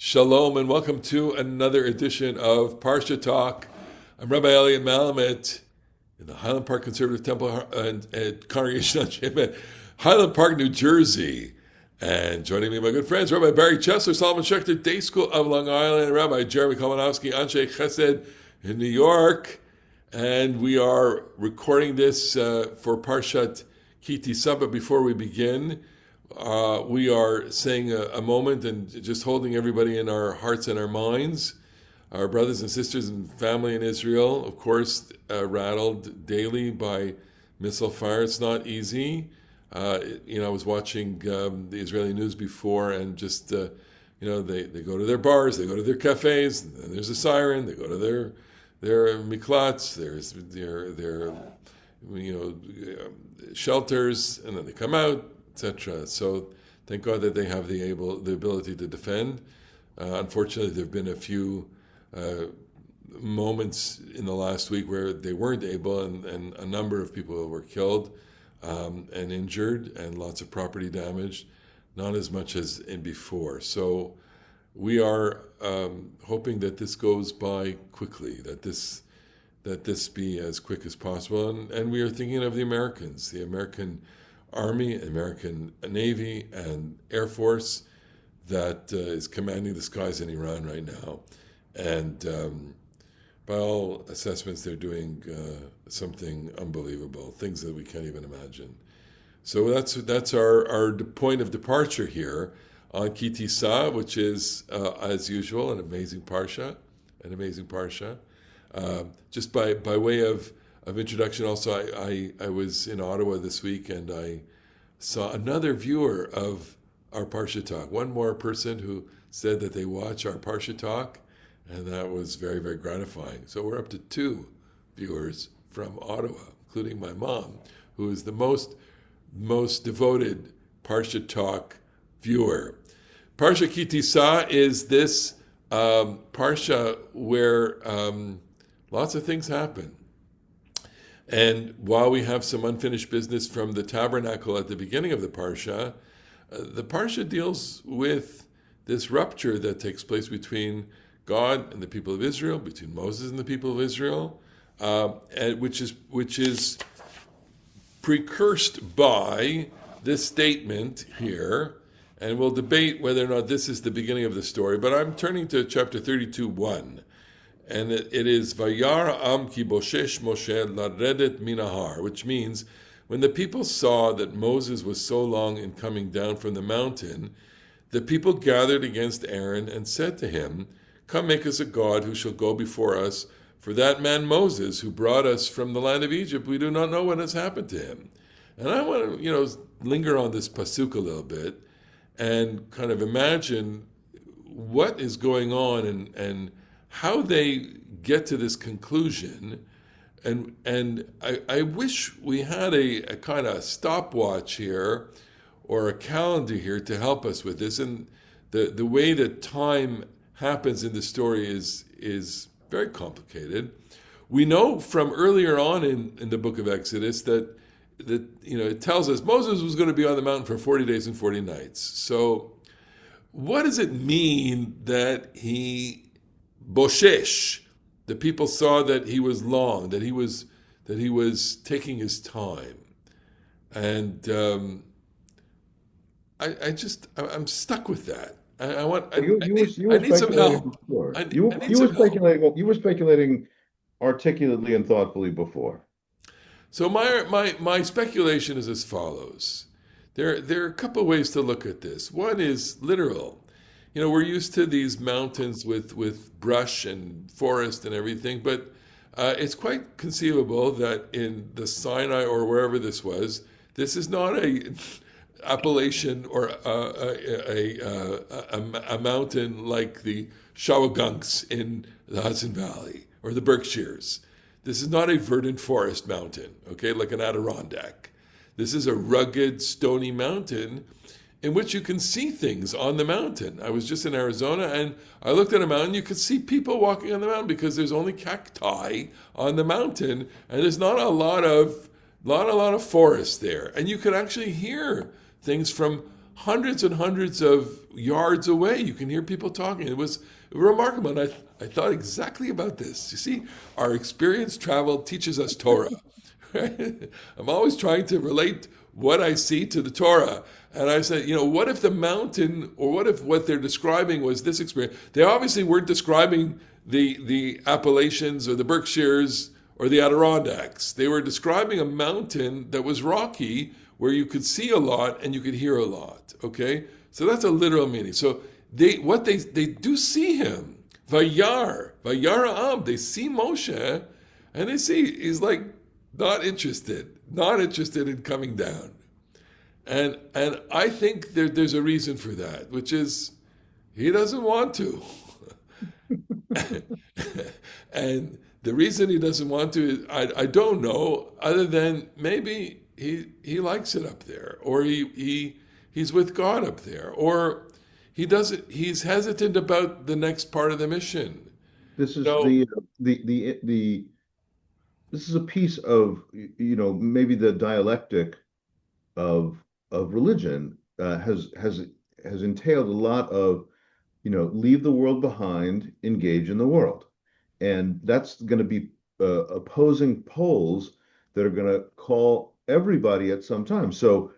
Shalom and welcome to another edition of Parasha Talk. I'm Rabbi Elliot Malamet in the Highland Park Conservative Temple and Congregation on Shemet, Highland Park, New Jersey. And joining me, my good friends, Rabbi Barry Chesler, Solomon Schechter, Day School of Long Island, and Rabbi Jeremy Kalmanowski, Anshe Chesed in New York. And we are recording this for Parasha Ki Tissa. But before we begin, we are saying a moment and just holding everybody in our hearts and our minds. Our brothers and sisters and family in Israel, of course, rattled daily by missile fire. It's not easy. I was watching the Israeli news before, and just they go to their bars, they go to their cafes, and there's a siren. They go to their miklats, there's their shelters, and then they come out, etc. So thank God that they have the ability to defend. Unfortunately, there have been a few moments in the last week where they weren't able, and a number of people were killed and injured, and lots of property damaged, not as much as in before. So we are hoping that this goes by quickly, that this be as quick as possible, and we are thinking of the Americans, the American Army, American Navy, and Air Force that is commanding the skies in Iran right now. And by all assessments, they're doing something unbelievable, things that we can't even imagine. So that's our point of departure here on Ki Tissa, which is, as usual, an amazing parsha. Just by way of introduction, also, I was in Ottawa this week, and I saw another viewer of our Parasha Talk. One more person who said that they watch our Parasha Talk, and that was very, very gratifying. So we're up to 2 viewers from Ottawa, including my mom, who is the most devoted Parasha Talk viewer. Parasha Ki Tissa is this parsha where lots of things happen. And while we have some unfinished business from the tabernacle at the beginning of the parsha deals with this rupture that takes place between God and the people of Israel, between Moses and the people of Israel, and which is precursed by this statement here, and we'll debate whether or not this is the beginning of the story. But I'm turning to chapter 32:1. And it is Vayar Am Ki Boshesh Moshe Laredet Minahar, which means when the people saw that Moses was so long in coming down from the mountain, the people gathered against Aaron and said to him, "Come, make us a god who shall go before us. For that man Moses, who brought us from the land of Egypt, we do not know what has happened to him." And I want to, linger on this pasuk a little bit and kind of imagine what is going on and how they get to this conclusion, and I wish we had a kind of stopwatch here or a calendar here to help us with this. And the way that time happens in the story is very complicated. We know from earlier on in the book of Exodus that it tells us Moses was going to be on the mountain for 40 days and 40 nights. So what does it mean that he Boshesh, the people saw that he was long, that he was taking his time, and I'm stuck with that. I need some help. You were speculating articulately and thoughtfully before. So my speculation is as follows. There are a couple of ways to look at this. One is literal. We're used to these mountains with brush and forest and everything, but it's quite conceivable that in the Sinai or wherever this is not a Appalachian or a mountain like the Shawagunks in the Hudson Valley or the Berkshires. This is not a verdant forest mountain, okay, like an Adirondack. This is a rugged, stony mountain in which you can see things on the mountain. I was just in Arizona, and I looked at a mountain. You could see people walking on the mountain because there's only cacti on the mountain, and there's not a lot of forest there. And you could actually hear things from hundreds and hundreds of yards away. You can hear people talking. It was remarkable. And I thought exactly about this. You see, our experience travel teaches us Torah. Right? I'm always trying to relate what I see to the Torah. And I said, what if the mountain, or what if what they're describing was this experience? They obviously weren't describing the Appalachians or the Berkshires or the Adirondacks. They were describing a mountain that was rocky, where you could see a lot and you could hear a lot. Okay, so that's a literal meaning. So they do see him. Vayar Am. They see Moshe, and they see he's like not interested in coming down. And I think there's a reason for that, which is he doesn't want to. And the reason he doesn't want to is I don't know, other than maybe he likes it up there, or he's with God up there, or he's hesitant about the next part of the mission. This is this is a piece of maybe the dialectic of religion has entailed a lot of leave the world behind, engage in the world, and that's going to be opposing poles that are going to call everybody at some time. So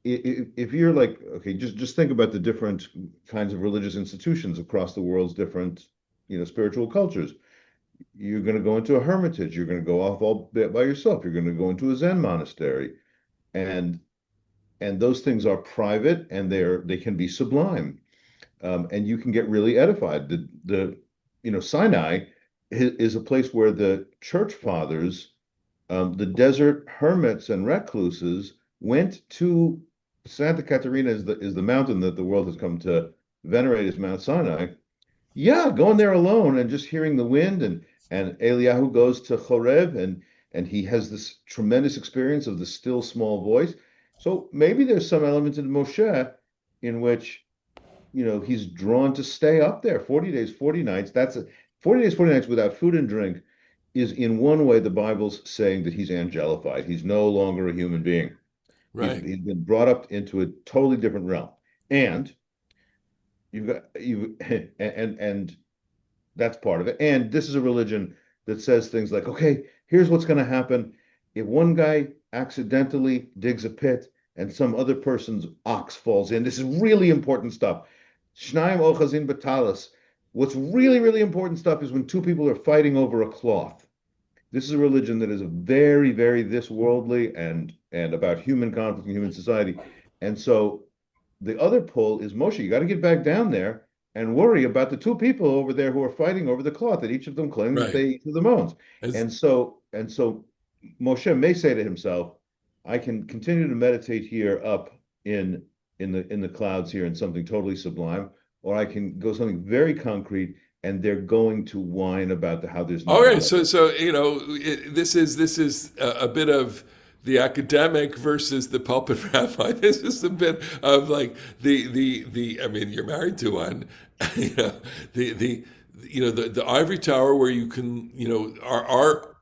if you're like, okay, just think about the different kinds of religious institutions across the world's different spiritual cultures. You're going to go into a hermitage. You're going to go off all by yourself. You're going to go into a Zen monastery, and those things are private, and they can be sublime, and you can get really edified. The Sinai is a place where the church fathers, the desert hermits and recluses, went to. Santa Caterina is the mountain that the world has come to venerate as Mount Sinai. Yeah, going there alone and just hearing the wind, and Eliyahu goes to Chorev, and he has this tremendous experience of the still small voice. So maybe there's some element in Moshe in which he's drawn to stay up there 40 days, 40 nights. 40 days, 40 nights without food and drink is in one way the Bible's saying that he's angelified. He's no longer a human being. Right. He's been brought up into a totally different realm. And and that's part of it. And this is a religion that says things like, okay, here's what's going to happen. If one guy accidentally digs a pit and some other person's ox falls in, this is really important stuff. Shnayim ochazin batalas. What's really, really important stuff is when two people are fighting over a cloth. This is a religion that is very, very this worldly and about human conflict and human society. And so the other pull is, Moshe, you got to get back down there and worry about the two people over there who are fighting over the cloth, that each of them claims that they eat the moans. And so Moshe may say to himself, I can continue to meditate here up in the clouds here in something totally sublime, or I can go something very concrete, and they're going to whine about how there's no. Okay, so this is a bit of the academic versus the pulpit rabbi. This is a bit of like the. I mean, you're married to one. The ivory tower where you can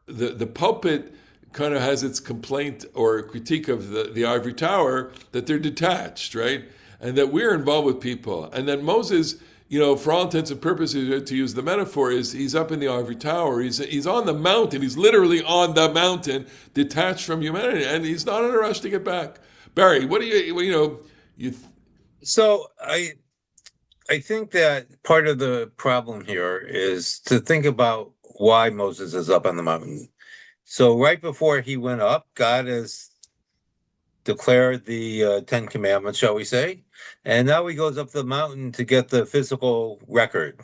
the pulpit kind of has its complaint or critique of the ivory tower that they're detached, right, and that we're involved with people, and that Moses, for all intents and purposes, to use the metaphor, is he's up in the ivory tower. He's on the mountain. He's literally on the mountain, detached from humanity, and he's not in a rush to get back. Barry, what do you? So I think that part of the problem here is to think about why Moses is up on the mountain. So right before he went up, God has declared the 10 Commandments, shall we say, and now he goes up the mountain to get the physical record,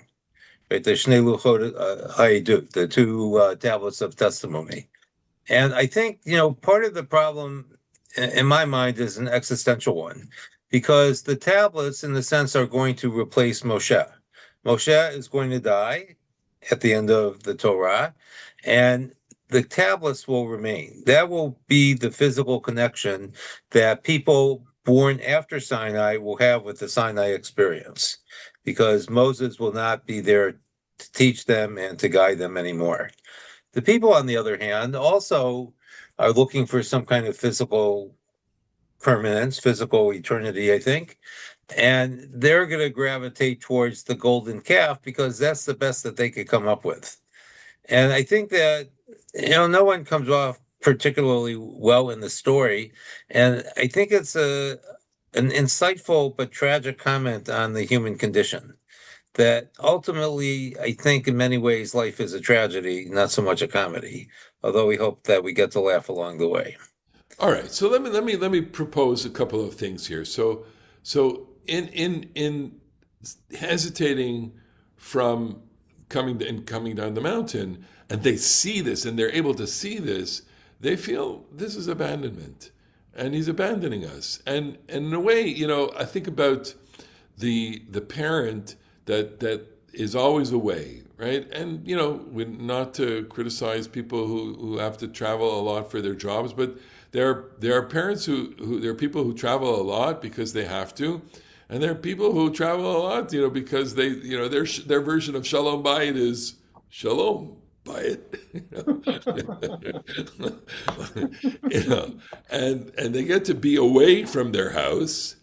right? The Shnei Luchot Ha'edut, the two tablets of testimony. And I think, part of the problem in my mind is an existential one, because the tablets, in the sense, are going to replace Moshe. Moshe is going to die at the end of the Torah, and the tablets will remain. That will be the physical connection that people born after Sinai will have with the Sinai experience, because Moses will not be there to teach them and to guide them anymore. The people, on the other hand, also are looking for some kind of physical permanence, physical eternity, I think. And they're going to gravitate towards the golden calf because that's the best that they could come up with. And I think that, no one comes off particularly well in the story. And I think it's an insightful but tragic comment on the human condition. That ultimately, I think in many ways, life is a tragedy, not so much a comedy. Although we hope that we get to laugh along the way. All right, so let me propose a couple of things here. So in hesitating from coming down the mountain, and they see this, and they're able to see this, they feel this is abandonment, and he's abandoning us. And in a way, I think about the parent that is always away, right? And not to criticize people who have to travel a lot for their jobs, but there are parents who there are people who travel a lot because they have to, and there are people who travel a lot, because they, their version of Shalom Bayit is Shalom Bayit, and they get to be away from their house,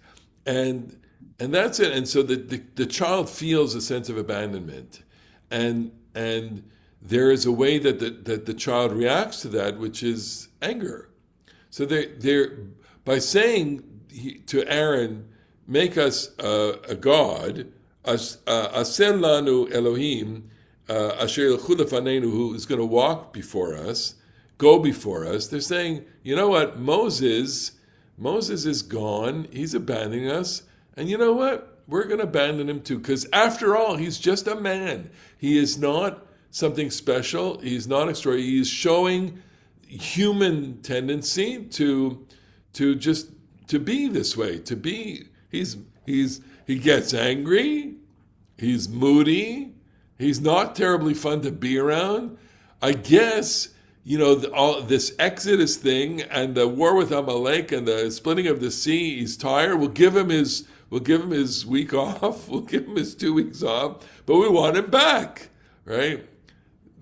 and that's it. And so the child feels a sense of abandonment, and there is a way that the child reacts to that, which is anger. So they're by saying to Aaron, make us a god, aser lanu Elohim, asher yelchu lefaneinu, who is going to walk before us, go before us. They're saying, you know what, Moses is gone. He's abandoning us. And you know what? We're going to abandon him too. Because after all, he's just a man. He is not something special. He's not extraordinary. He is showing human tendency to be this way. He gets angry. He's moody. He's not terribly fun to be around. I guess, all this Exodus thing and the war with Amalek and the splitting of the sea, he's tired. We'll give him his week off. We'll give him his 2 weeks off, but we want him back, right?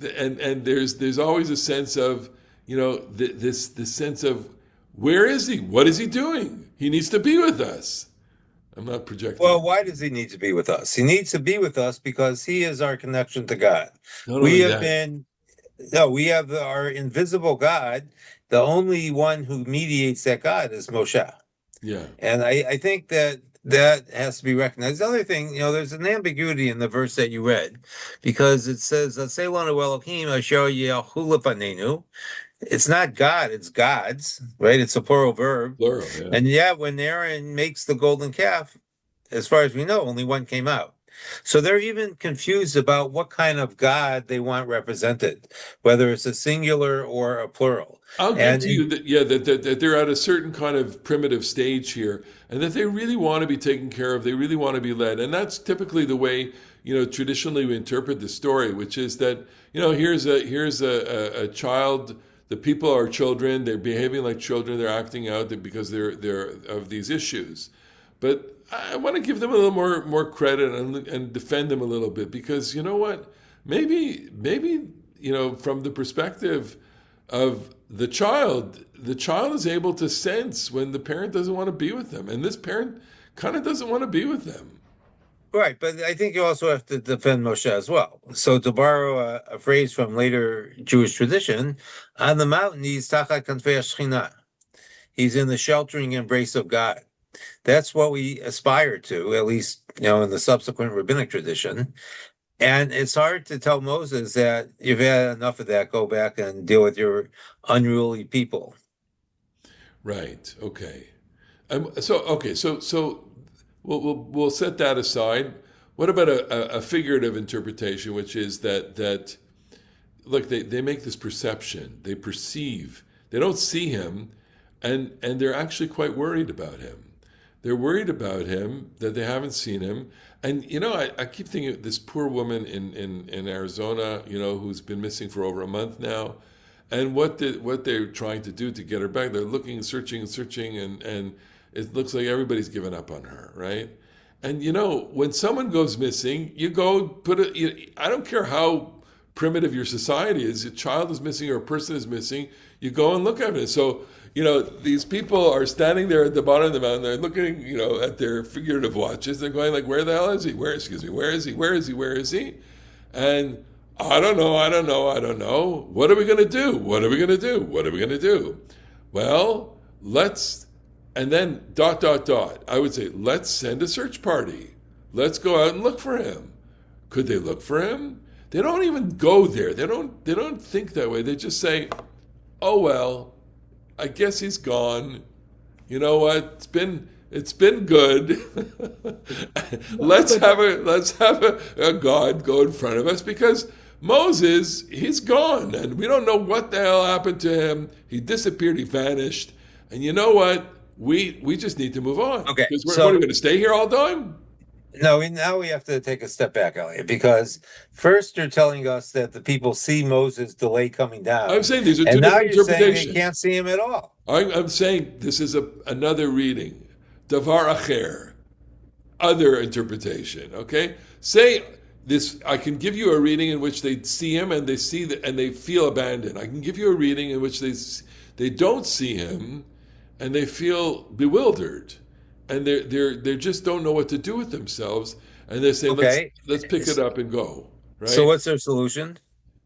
And there's always a sense of, this sense of, where is he? What is he doing? He needs to be with us. I'm not projecting. Well, why does he need to be with us? He needs to be with us because he is our connection to God. Not We only have that. we have our invisible God. The only one who mediates that God is Moshe. Yeah. And I think that has to be recognized. The other thing, there's an ambiguity in the verse that you read, because it says, "Seilanu Elohim asher yelchu lefanenu." It's not God, it's gods, right? It's a plural verb. Plural, yeah. And yet, when Aaron makes the golden calf, as far as we know, only one came out. So they're even confused about what kind of God they want represented, whether it's a singular or a plural. I'll give to you that they're at a certain kind of primitive stage here, and that they really want to be taken care of. They really want to be led, and that's typically the way traditionally we interpret the story, which is that here's a child. The people are children. They're behaving like children. They're acting out because they're of these issues. But I want to give them a little more credit and defend them a little bit, because you know what? Maybe from the perspective of the child is able to sense when the parent doesn't want to be with them, and this parent kind of doesn't want to be with them. Right, but I think you also have to defend Moshe as well. So to borrow a phrase from later Jewish tradition, on the mountain he's tachat kanfei Shechina. He's in the sheltering embrace of God. That's what we aspire to, at least in the subsequent rabbinic tradition. And it's hard to tell Moses that you've had enough of that. Go back and deal with your unruly people. Right. Okay. So we'll set that aside. What about a figurative interpretation, which is that look, they make this perception, they perceive, they don't see him, and they're actually quite worried about him. They're worried about him, that they haven't seen him. And I keep thinking of this poor woman in Arizona, who's been missing for over a month now, and what they're trying to do to get her back. They're looking, searching, and it looks like everybody's given up on her, right? And when someone goes missing, you go I don't care how primitive your society is. A child is missing or a person is missing, you go and look at it. So, these people are standing there at the bottom of the mountain, they're looking, at their figurative watches, they're going like, where the hell is he? Where is he? Where is he? And I don't know. What are we going to do? What are we going to do? Well, and then ... I would say, let's send a search party. Let's go out and look for him. Could they look for him? They don't even go there. They don't think that way. They just say, oh, well, I guess he's gone. You know what? It's been good. let's have a God go in front of us, because Moses, he's gone, and we don't know what the hell happened to him. He disappeared. He vanished. And you know what? We just need to move on. Okay. Because what are we going to stay here all the time? No, now we have to take a step back, Elliot, because first you're telling us that the people see Moses delay coming down. I'm saying these are two and now different you're saying interpretations. they can't see him at all. I'm saying this is another reading. Davar acher. Other interpretation, okay? Say this, I can give you a reading in which they see him and they see and they feel abandoned. I can give you a reading in which they don't see him and they feel bewildered. And they just don't know what to do with themselves, and they say, Okay. let's pick it up and go. Right? So what's their solution?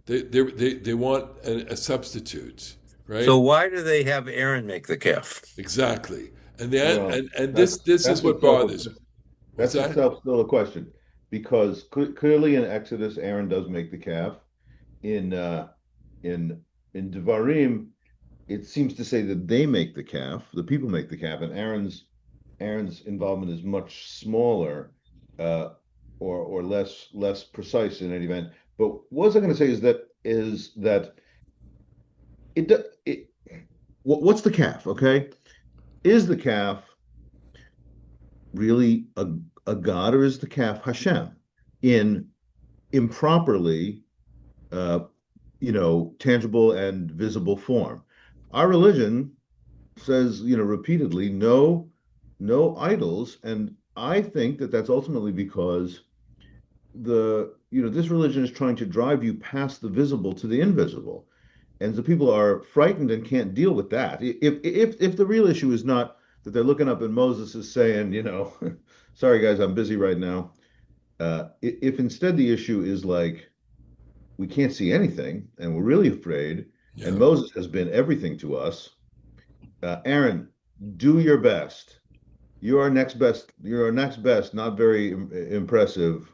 They want a substitute, right? So why do they have Aaron make the calf? Exactly, and this is what bothers me. That's itself still a question, because clearly in Exodus, Aaron does make the calf. In Devarim, it seems to say that they make the calf, the people make the calf, and Aaron's involvement is much smaller, or less precise in any event. But what I was going to say is that what's the calf? Okay, is the calf really a god, or is the calf Hashem in improperly, tangible and visible form? Our religion says, repeatedly, no idols, and I think that that's ultimately because this religion is trying to drive you past the visible to the invisible, and the people are frightened and can't deal with that. If the real issue is not that they're looking up and Moses is saying, sorry guys, I'm busy right now. If instead the issue is like, we can't see anything and we're really afraid, and Moses has been everything to us. Aaron, do your best. You're our next best, not very impressive,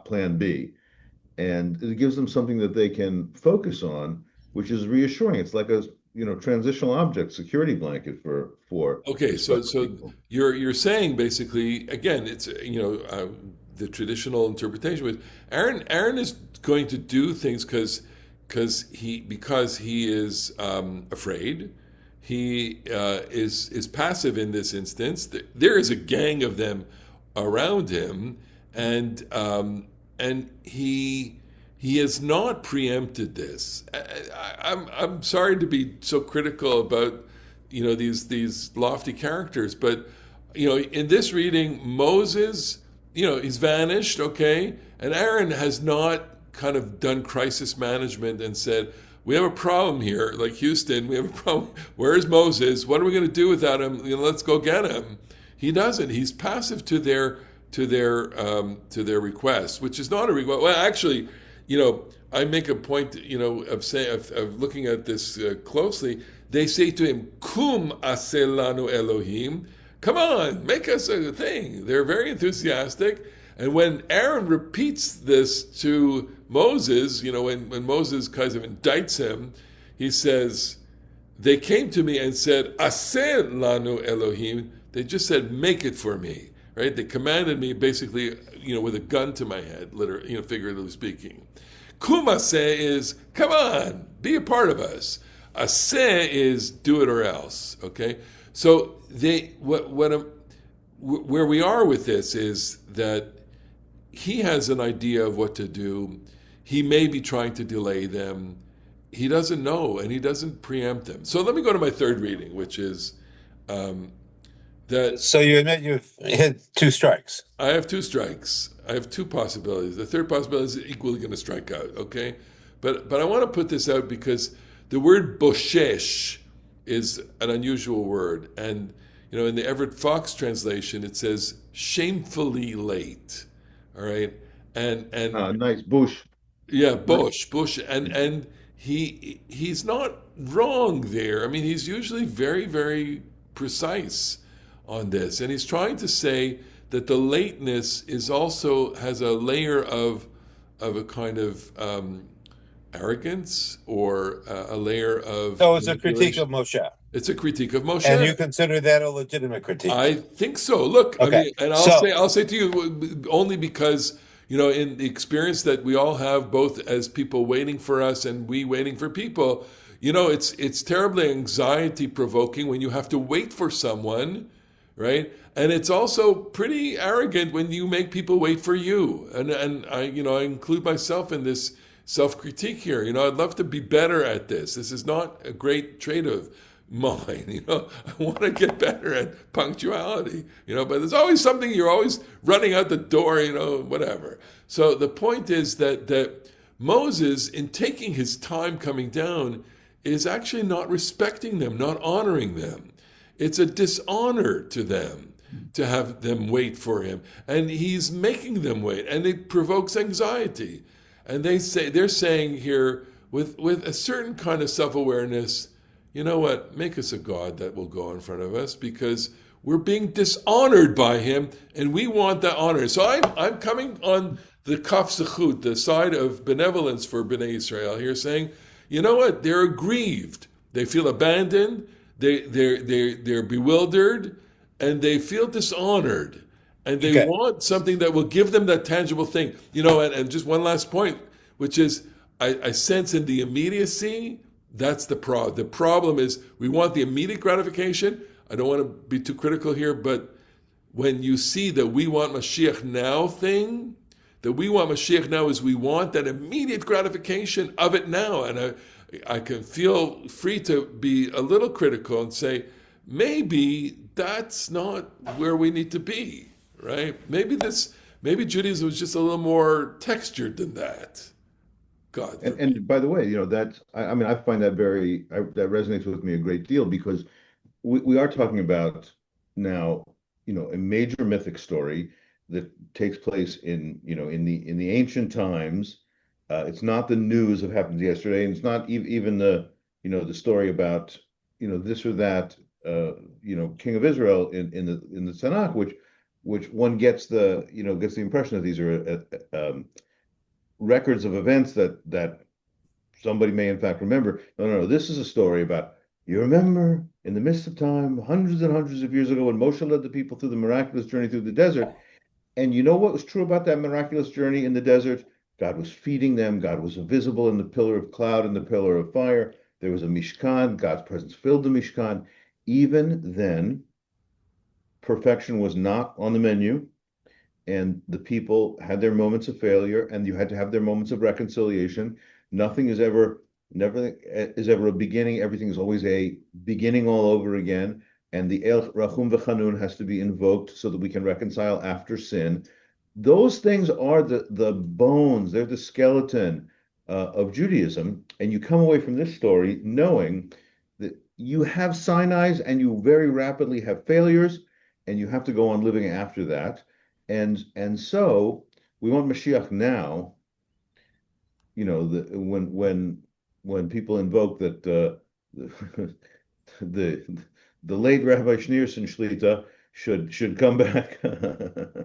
plan B. And it gives them something that they can focus on, which is reassuring. It's like a transitional object security blanket for okay. So people. you're saying basically, again, it's the traditional interpretation was Aaron is going to do things because he is afraid. He is passive in this instance. There is a gang of them around him, and he has not preempted this. I'm sorry to be so critical about these lofty characters, but in this reading, Moses, he's vanished, okay, and Aaron has not kind of done crisis management and said, we have a problem here, like Houston, we have a problem. Where's Moses? What are we going to do without him? Let's go get him. He doesn't. He's passive to their request, which is not a request. Well, actually, I make a point, of looking at this closely. They say to him, "Kum aseh lanu Elohim." Come on, make us a thing. They're very enthusiastic. And when Aaron repeats this to Moses, when Moses kind of indicts him, he says, they came to me and said, Aseh lanu Elohim. They just said, make it for me, right? They commanded me basically, with a gun to my head, literally, figuratively speaking. Kum aseh is, come on, be a part of us. Aseh is do it or else, okay? So where we are with this is that he has an idea of what to do. He may be trying to delay them. He doesn't know, and he doesn't preempt them. So let me go to my third reading, which is the that So you admit you've hit two strikes. I have two strikes. I have two possibilities. The third possibility is equally going to strike out. Okay, but I want to put this out because the word boshesh is an unusual word, and in the Everett Fox translation it says shamefully late. All right, and Nice. Bush. yeah, Nice. Bush, and he's not wrong there. I mean, he's usually very, very precise on this, and he's trying to say that the lateness is also has a layer of a kind of arrogance or a layer of So it's a critique manipulation. of Moshe. It's a critique of And you Moshe. consider that a legitimate critique. I think so. Look, I Okay. mean, and So I'll say to you only because in the experience that we all have, both as people waiting for us and we waiting for people, it's terribly anxiety provoking when you have to wait for someone, right? And it's also pretty arrogant when you make people wait for you. And I include myself in this self critique here. I'd love to be better at this. This is not a great trait of mine. I want to get better at punctuality, but there's always something, you're always running out the door, whatever. So the point is that Moses, in taking his time coming down, is actually not respecting them, not honoring them. It's a dishonor to them to have them wait for him. And he's making them wait, and it provokes anxiety. And they're saying here with a certain kind of self-awareness, you know what? Make us a God that will go in front of us because we're being dishonored by him and we want that honor. So I'm coming on the kaf zechut, the side of benevolence for Bnei Israel here, saying, you know what? They're aggrieved. They feel abandoned. They're bewildered and they feel dishonored. And they okay. want something that will give them that tangible thing. And just one last point, which is I sense in the immediacy, that's the problem. The problem is we want the immediate gratification. I don't want to be too critical here, but when you see that we want Mashiach now thing, that we want Mashiach now is we want that immediate gratification of it now. And I can feel free to be a little critical and say, maybe that's not where we need to be, right? Maybe Judaism was just a little more textured than that. God. And by the way, I mean, I find that that resonates with me a great deal because we are talking about now, a major mythic story that takes place in the ancient times. It's not the news that happened yesterday, and it's not even the story about this or that king of Israel in the Tanakh, which one gets the impression that these are records of events that somebody may in fact remember. No. This is a story about, you remember in the midst of time, hundreds and hundreds of years ago, when Moshe led the people through the miraculous journey through the desert. And you know what was true about that miraculous journey in the desert? God was feeding them. God was visible in the pillar of cloud and the pillar of fire. There was a Mishkan. God's presence filled the Mishkan. Even then, perfection was not on the menu. And the people had their moments of failure, and you had to have their moments of reconciliation. Nothing is ever, never is ever a beginning. Everything is always a beginning all over again. And the El Rachum V'Chanun has to be invoked so that we can reconcile after sin. Those things are the bones, they're the skeleton of Judaism. And you come away from this story knowing that you have Sinai's and you very rapidly have failures, and you have to go on living after that. And so we want Mashiach now. When people invoke that the late Rabbi Schneerson Shlita should come back,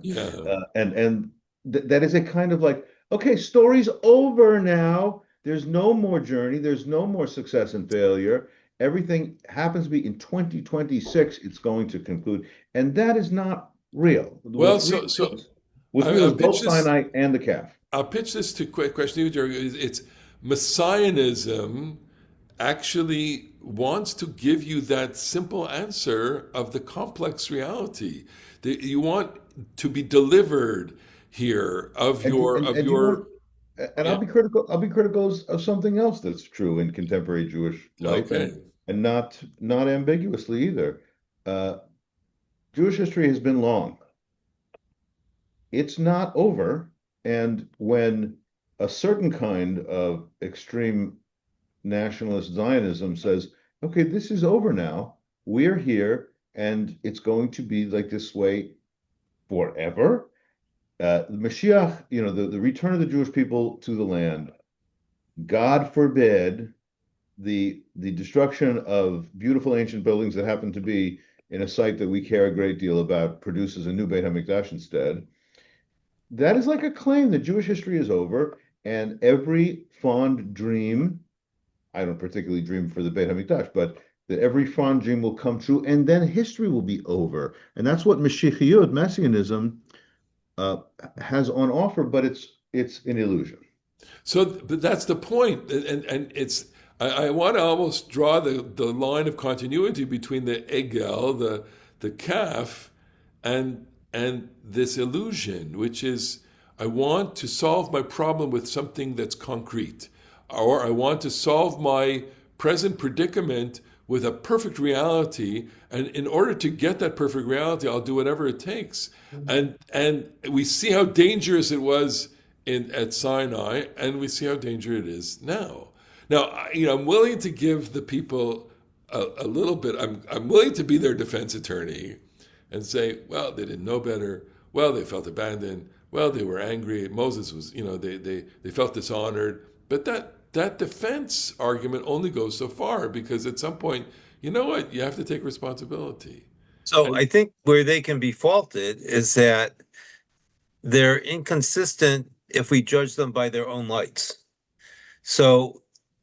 Yeah. and that is a kind of like, okay, story's over now. There's no more journey. There's no more success and failure. Everything happens to be in 2026. It's going to conclude, and that is not real. Well, What's real is I'll pitch both Sinai and the calf. I'll pitch this to question you, Jerry. It's Messianism actually wants to give you that simple answer of the complex reality. That you want to be delivered here of your. And I'll be critical. I'll be critical of something else that's true in contemporary Jewish life, Okay. and not ambiguously either. Jewish history has been long. It's not over. And when a certain kind of extreme nationalist Zionism says, okay, this is over now, we're here, and it's going to be like this way forever. The Mashiach, the return of the Jewish people to the land, God forbid the destruction of beautiful ancient buildings that happen to be in a site that we care a great deal about produces a new Beit HaMikdash instead. That is like a claim that Jewish history is over, and every fond dream, I don't particularly dream for the Beit HaMikdash, but that every fond dream will come true, and then history will be over. And that's what Mashiachiyut, Messianism, has on offer, but it's an illusion. So, but that's the point, and it's. I want to almost draw the line of continuity between the egel, the calf, and this illusion, which is I want to solve my problem with something that's concrete, or I want to solve my present predicament with a perfect reality, and in order to get that perfect reality, I'll do whatever it takes. And we see how dangerous it was at Sinai, and we see how dangerous it is now. Now, I'm willing to give the people a little bit. I'm willing to be their defense attorney, and say, well, they didn't know better. Well, they felt abandoned. Well, they were angry. Moses was, they felt dishonored. But that defense argument only goes so far, because at some point, you know what? You have to take responsibility. So I think where they can be faulted is that they're inconsistent if we judge them by their own lights. So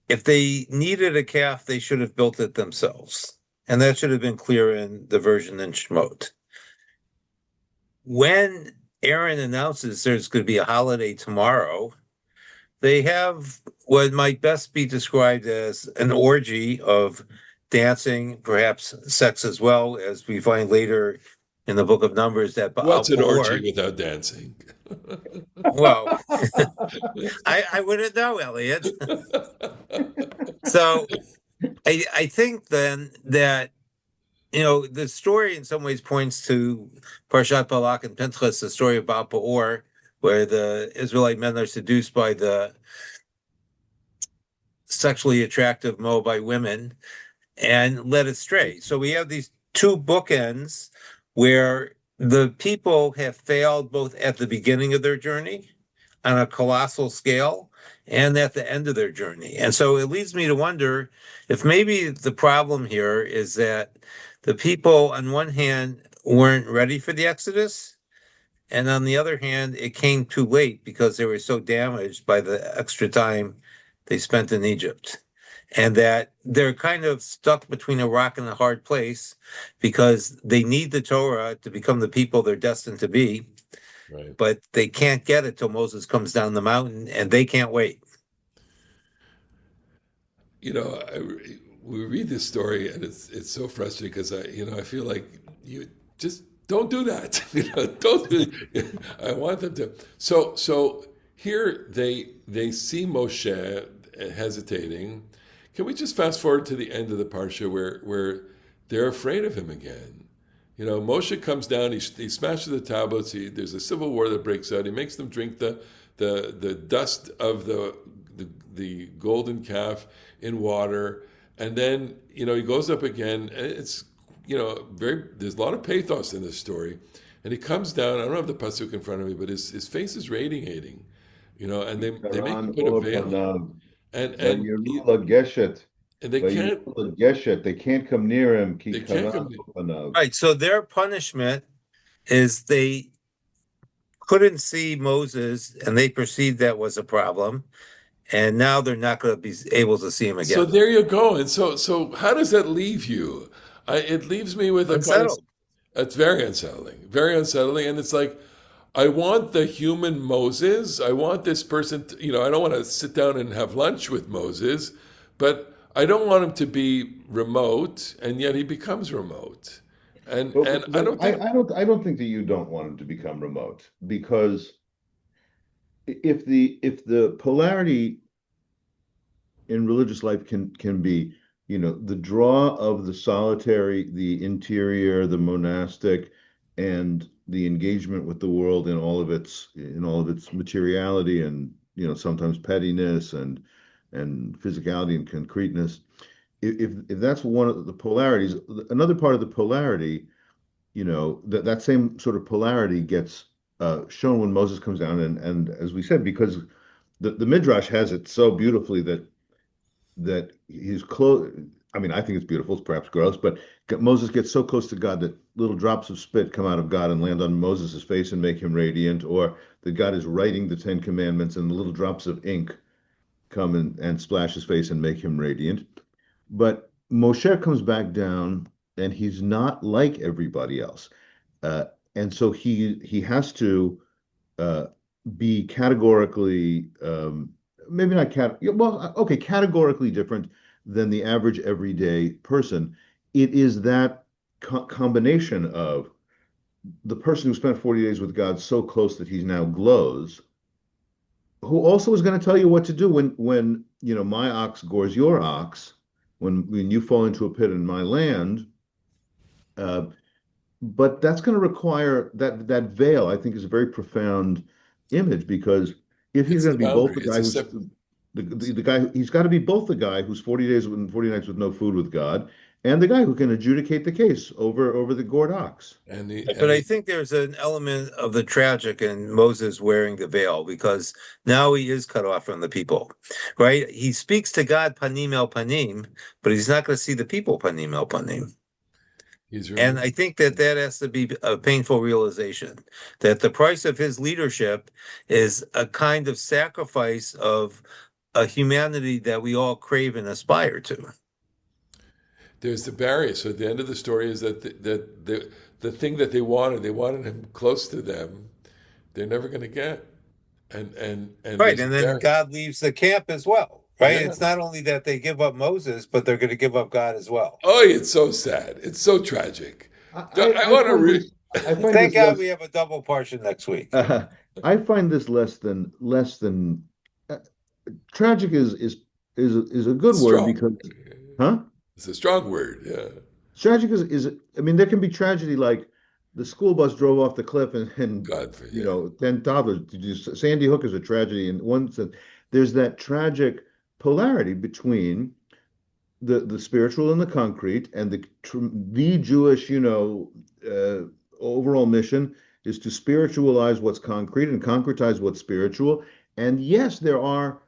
if they needed a calf, they should have built it themselves. And that should have been clear in the version in Shemot. When Aaron announces there's going to be a holiday tomorrow, they have what might best be described as an orgy of dancing, perhaps sex as well, as we find later in the book of Numbers that Baal What's an Peor, orgy without dancing? well, I wouldn't know, Elliot. So I think then that the story in some ways points to Parshat Balak and Pinchas, the story of Baal Peor, where the Israelite men are seduced by the sexually attractive Moabite women and led astray. So we have these two bookends where the people have failed both at the beginning of their journey on a colossal scale and at the end of their journey. And so it leads me to wonder if maybe the problem here is that the people, on one hand, weren't ready for the Exodus, and on the other hand, it came too late because they were so damaged by the extra time they spent in Egypt. And that they're kind of stuck between a rock and a hard place because they need the Torah to become the people they're destined to be. Right. But they can't get it till Moses comes down the mountain, and they can't wait. We read this story, and it's so frustrating because I feel like you just don't do that. Don't do it. I want them to. So here they see Moshe hesitating. Can we just fast forward to the end of the parsha where they're afraid of him again? Moshe comes down. He smashes the tablets. There's a civil war that breaks out. He makes them drink the dust of the golden calf in water, and then he goes up again. And it's there's a lot of pathos in this story, and he comes down. I don't have the pasuk in front of me, but his face is radiating, and they make him put a veil. And Geshet. And they can't. Geshet. They can't come near him. They can't come near. Right. So their punishment is they couldn't see Moses, and they perceived that was a problem, and now they're not going to be able to see him again. So there you go. And so how does that leave you? It leaves me with unsettled. It's very unsettling. Very unsettling. And it's like, I want the human Moses. I want this person I don't want to sit down and have lunch with Moses, but I don't want him to be remote, and yet he becomes remote. And I don't think that you don't want him to become remote, because if the polarity in religious life can be, the draw of the solitary, the interior, the monastic, and the engagement with the world in all of its materiality and sometimes pettiness and physicality and concreteness. If that's one of the polarities, another part of the polarity, that same sort of polarity gets shown when Moses comes down, and as we said, because the Midrash has it so beautifully that he's close. I mean, I think it's beautiful. It's perhaps gross, but Moses gets so close to God that little drops of spit come out of God and land on Moses' face and make him radiant, or that God is writing the Ten Commandments and the little drops of ink come and splash his face and make him radiant. But Moshe comes back down and he's not like everybody else. Uh, and so he has to uh, be categorically, maybe not well, okay, categorically different than the average everyday person. It is that combination of the person who spent 40 days with God so close that he now glows, who also is going to tell you what to do when my ox gores your ox, when you fall into a pit in my land. Uh, but that's going to require that veil. I think is a very profound image, because if he's It's going the to be both boundary. the It's guy a who's the guy, he's got to be both the guy who's 40 days and 40 nights with no food with God, and the guy who can adjudicate the case over the gored ox. and But I think there's an element of the tragic in Moses wearing the veil, because now he is cut off from the people, right? He speaks to God panim el panim, but he's not going to see the people panim el panim. he's And removed. I think that has to be a painful realization, that the price of his leadership is a kind of sacrifice of a humanity that we all crave and aspire to. There's the barrier. So at the end of the story is that the thing that they wanted him close to them, they're never going to get. And Right. there's a And then barrier. God leaves the camp as well, right? Yeah. It's not only that they give up Moses, but they're going to give up God as well. Oh, it's so sad. It's so tragic. I I want to find read. this I find Thank this God less we have a double portion next week. uh, I find this less than uh, tragic is a good word, Strong. because, huh? It's a strong word. Yeah. Tragic is I mean, there can be tragedy like the school bus drove off the cliff and God for yeah. 10 toddlers. Sandy Hook is a tragedy in one sense. There's that tragic polarity between the spiritual and the concrete, and the Jewish overall mission is to spiritualize what's concrete and concretize what's spiritual. And yes, there are,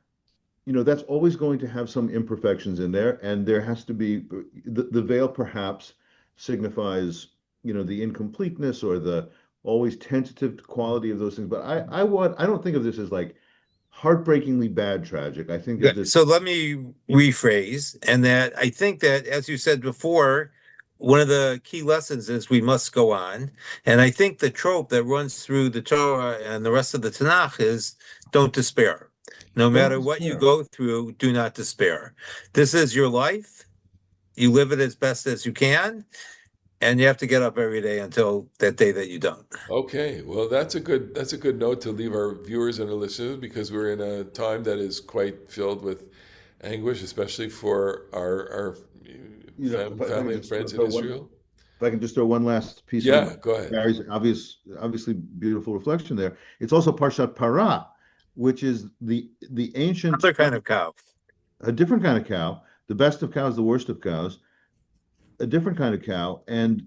that's always going to have some imperfections in there, and there has to be the veil perhaps signifies, the incompleteness or the always tentative quality of those things. But I don't think of this as like heartbreakingly bad tragic. I think of this. So let me rephrase, and that I think that, as you said before, one of the key lessons is we must go on. And I think the trope that runs through the Torah and the rest of the Tanakh is don't despair. No Don't matter what you despair. go through, do not despair. This is your life. You live it as best as you can, and you have to get up every day until that day that you don't. Okay. Well, that's a good note to leave our viewers and our listeners, because we're in a time that is quite filled with anguish, especially for our If I can family and just friends in throw Israel. one last piece of Yeah. Go ahead. Barry's obviously beautiful reflection there. It's also Parshat Parah, which is the ancient, Another kind of cow. a different kind of cow, the best of cows, the worst of cows, a different kind of cow. And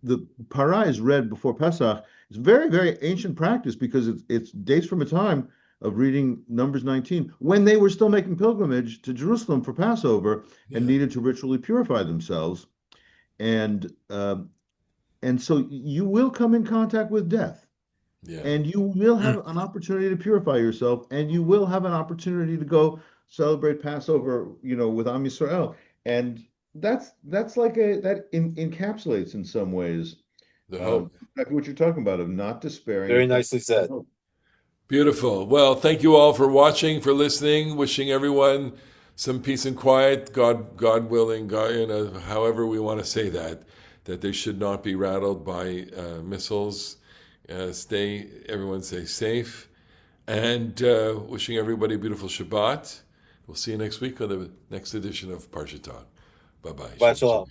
the Parah is read before Pesach. It's very, very ancient practice, because it's dates from a time of reading Numbers 19 when they were still making pilgrimage to Jerusalem for Passover and Yeah. needed to ritually purify themselves. And and so you will come in contact with death, Yeah. and you will have an opportunity to purify yourself, and you will have an opportunity to go celebrate Passover, with Am Yisrael. And that's like that encapsulates in some ways The hope. exactly what you're talking about, of not despairing Very and holding nicely said. hope. Beautiful. Well, thank you all for watching, for listening. Wishing everyone some peace and quiet. God willing. God, however we want to say that they should not be rattled by missiles. Everyone stay safe, and wishing everybody a beautiful Shabbat. We'll see you next week on the next edition of Parasha Talk. Bye bye. Shabbat Shalom.